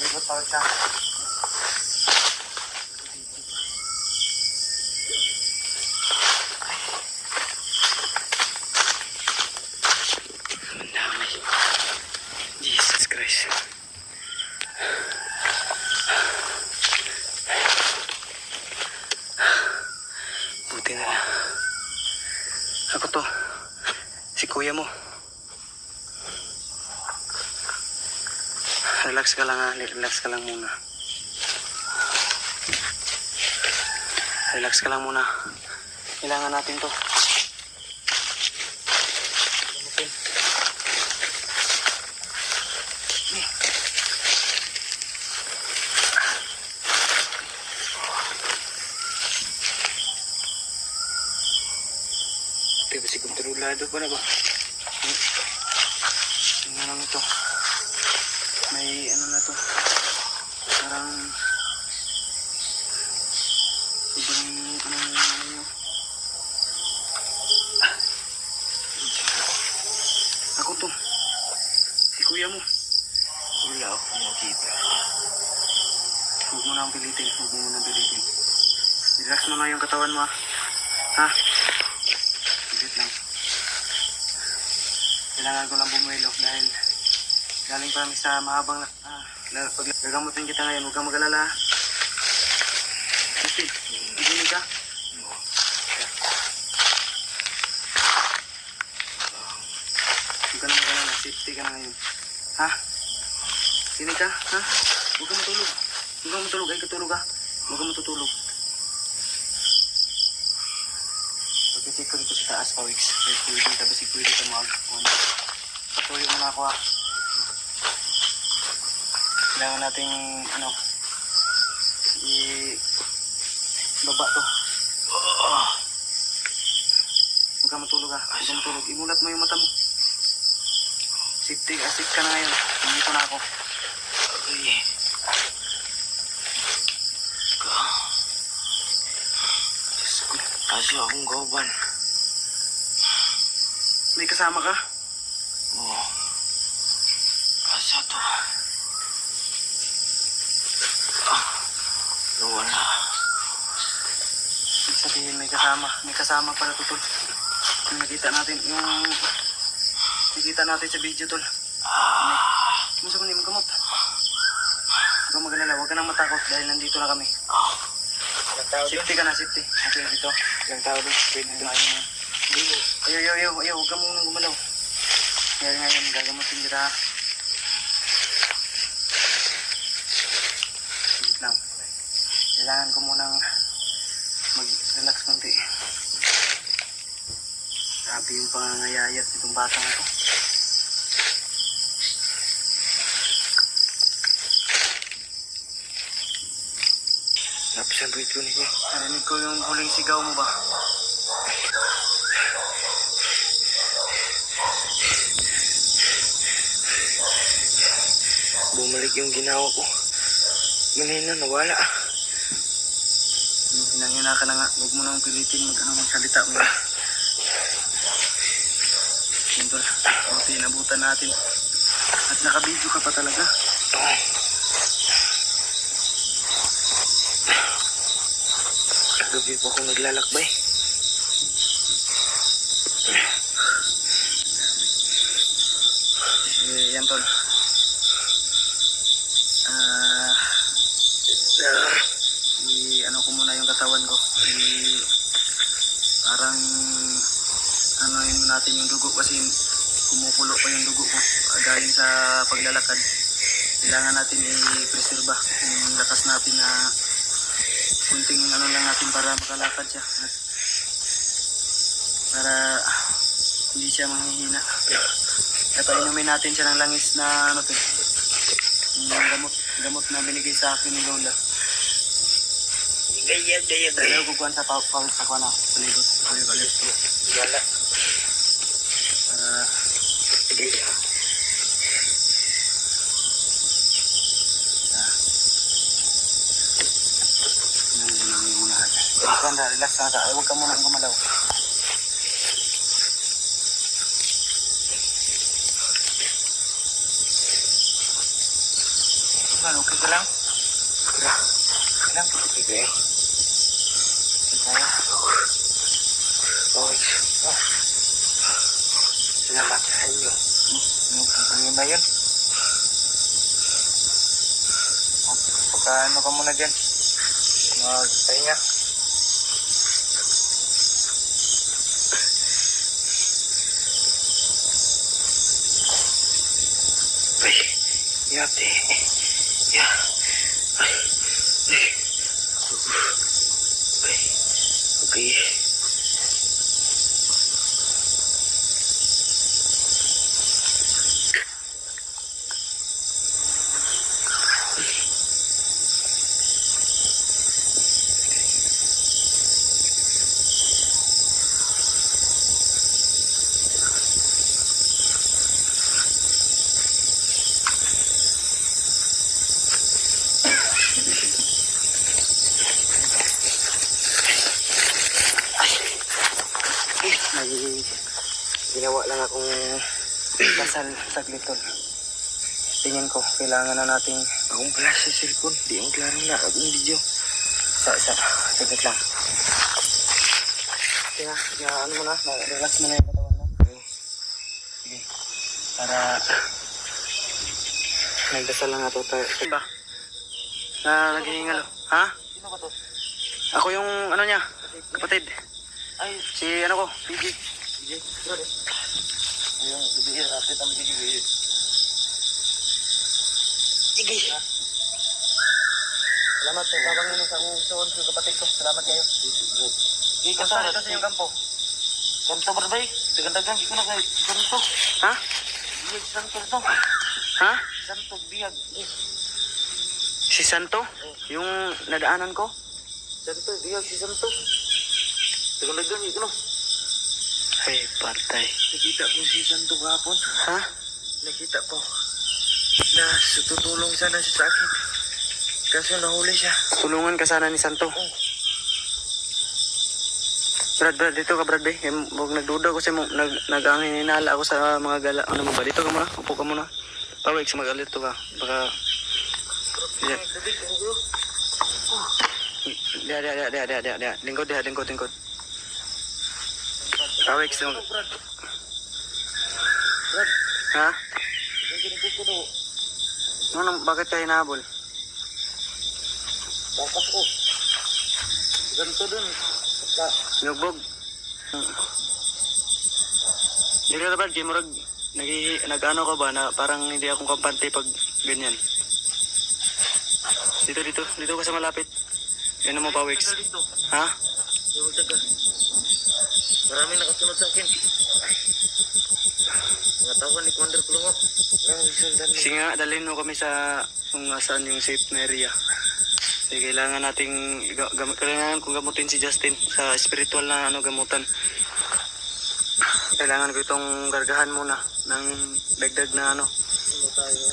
Libot pa siya. Ang dami. Jesus Christ. Buti na lang. Ako to. Si kuya mo. Relax ka lang ha. Relax ka lang muna. Relax ka lang muna. Kailangan natin to. Ito ba si kontrolado pa na ba? Tingnan lang ito. May ano na to. Parang sobrang ano. Ako to. Si kuya mo. Wala akong makita. Huwag mo na ang pilitin. Huwag mo na ang pilitin. Relax mo na yung katawan mo ha. Sigit lang. Kailangan ko lang bumuelo dahil galing pa kami sa mahabang pag gagamutin kita ngayon, huwag kang mag-alala. Justin, iginig ka? Huwag ka na mag-alala, safety ka na ngayon. Ha? Iginig ka? Ha? Huwag kang matulog. Huwag kang matulog, ay katulog ka. Huwag kang matutulog. Pagkatid ko dito sa taas pa, Wix. Pwede ka ba si pwede ka patuloy mo na ako ha. Kailangan nating baba to. Huwag ka matulog ha. Huwag ka matulog. Imulat mo yung mata mo. Safety ka na ngayon. Dito na ako. Okay. Kasi akong gawban. May kasama ka? Oo. Asa to? Nawala. Ibig sabihin may kasama. May kasama pala to, tol. Yung nakita natin sa video, tol. Kumusta ko niyo magkamot? Huwag kang mag-alala. Huwag ka nang matakot dahil nandito na kami. Safety ka na, safety. Okay, dito. Ilang tao doon. Pwede doon. Ayaw. Huwag ka munang gumalaw. Ngayon, gagamutin kita. Sige lang. Kailangan ko munang mag-relax konti. Grabe yung pangangayayat itong batang ito. Napisan po ito niyo. Narinig ko yung huling sigaw mo ba? Bumalik yung ginawa ko. Manina, nawala. Hinang-hina ka na nga. Huwag mo nang pilitin magsalita mo. Sintol, buti inabutan natin. At nakabidyo ka pa talaga. Gabi po ako naglalakbay. Yan, tol. Ano ko muna yung katawan ko. Parang anoin natin yung dugo kasi kumukulo pa yung dugo ko galing sa paglalakad. Kailangan natin i-preserba yung lakas natin na kunting ano lang natin para makalakad siya at para hindi siya manghihina. At inumin natin siya ng langis na gamot na binigay sa akin ni Lola. Gaya. Ayaw ko kuhan sa pawis sa kuhan na palibot. Wala. Gaya. Relax na ka. Huwag ka muna gumalaw. Man, okay ka lang? Tira. Okay lang? Okay. Okay tayo. Okay. Salamat sa inyo. Ano ba yun? Ano ka muna dyan? Magpahinga. Ay, yate. Ya. Ay. Ay. Okay. Okay. May ginawa lang akong dasal saglit tol. Tingin ko, kailangan na nating akong flash sa cellphone. Di ang klaro na akong video. Saglit lang. Kaya ano mo na, relax mo na yung katawan mo. Sige. Para nagdasal lang ato tayo. Ba? Na naghihingalo. Ha? Sino ba to? Ako yung ano niya, kapatid. Ay, Si ano ko, PG. DJ. Bro, ayun, bibigyan update ang bibigyan. Sige. Salamat sa tabang nyo sa akong suon sa kapatid ko. Salamat kayo. Sige, Basta ito sa yung kampo. Ganto ba ba? Dagan-dagan, ikaw na kayo. Ganto. Ha? Biyag, santo ito. Ha? Santo, biyag. Si Santo? Yung nadaanan ko? Santo, biyag, si Santo. Dagan-dagan, ikaw na. Ay, patay. Nakita ko si Santo kahapon. Ha? Nakita ko na tutulong sana siya sa akin. Kaso nahuli siya. Tulungan ka sana ni Santo. Oh. Brad, dito ka Brad Bay. Huwag nagduda kasi nag-hinala ako sa mga gala. Ano mo ba? Dito ka muna. Upo ka muna. Pawik sa mag-alito ka. Baka... Yeah. Dia. Lingkod. Pawik sa mag... Brad, Ha? yung kinigit ko daw. Ano, bakit ka hinahabol? Bakas ko. Ganto dun. Nugbog. Dito ka Brad, Kimurag. Nag-ano ka ba na parang hindi akong kampante pag ganyan? Dito ka sa malapit. Yan mo pa, Wix. Dito. Ha? Yung taga. Marami nakasunod sa akin. Mga tao ni Commander Kulungo. Sige nga, dalhin mo kami sa kung saan yung safe na area. Kasi kailangan nating kailangan kong gamutin si Justin sa spiritual na gamutan. Kailangan ko itong gargahan muna ng dagdag na Ano tayo?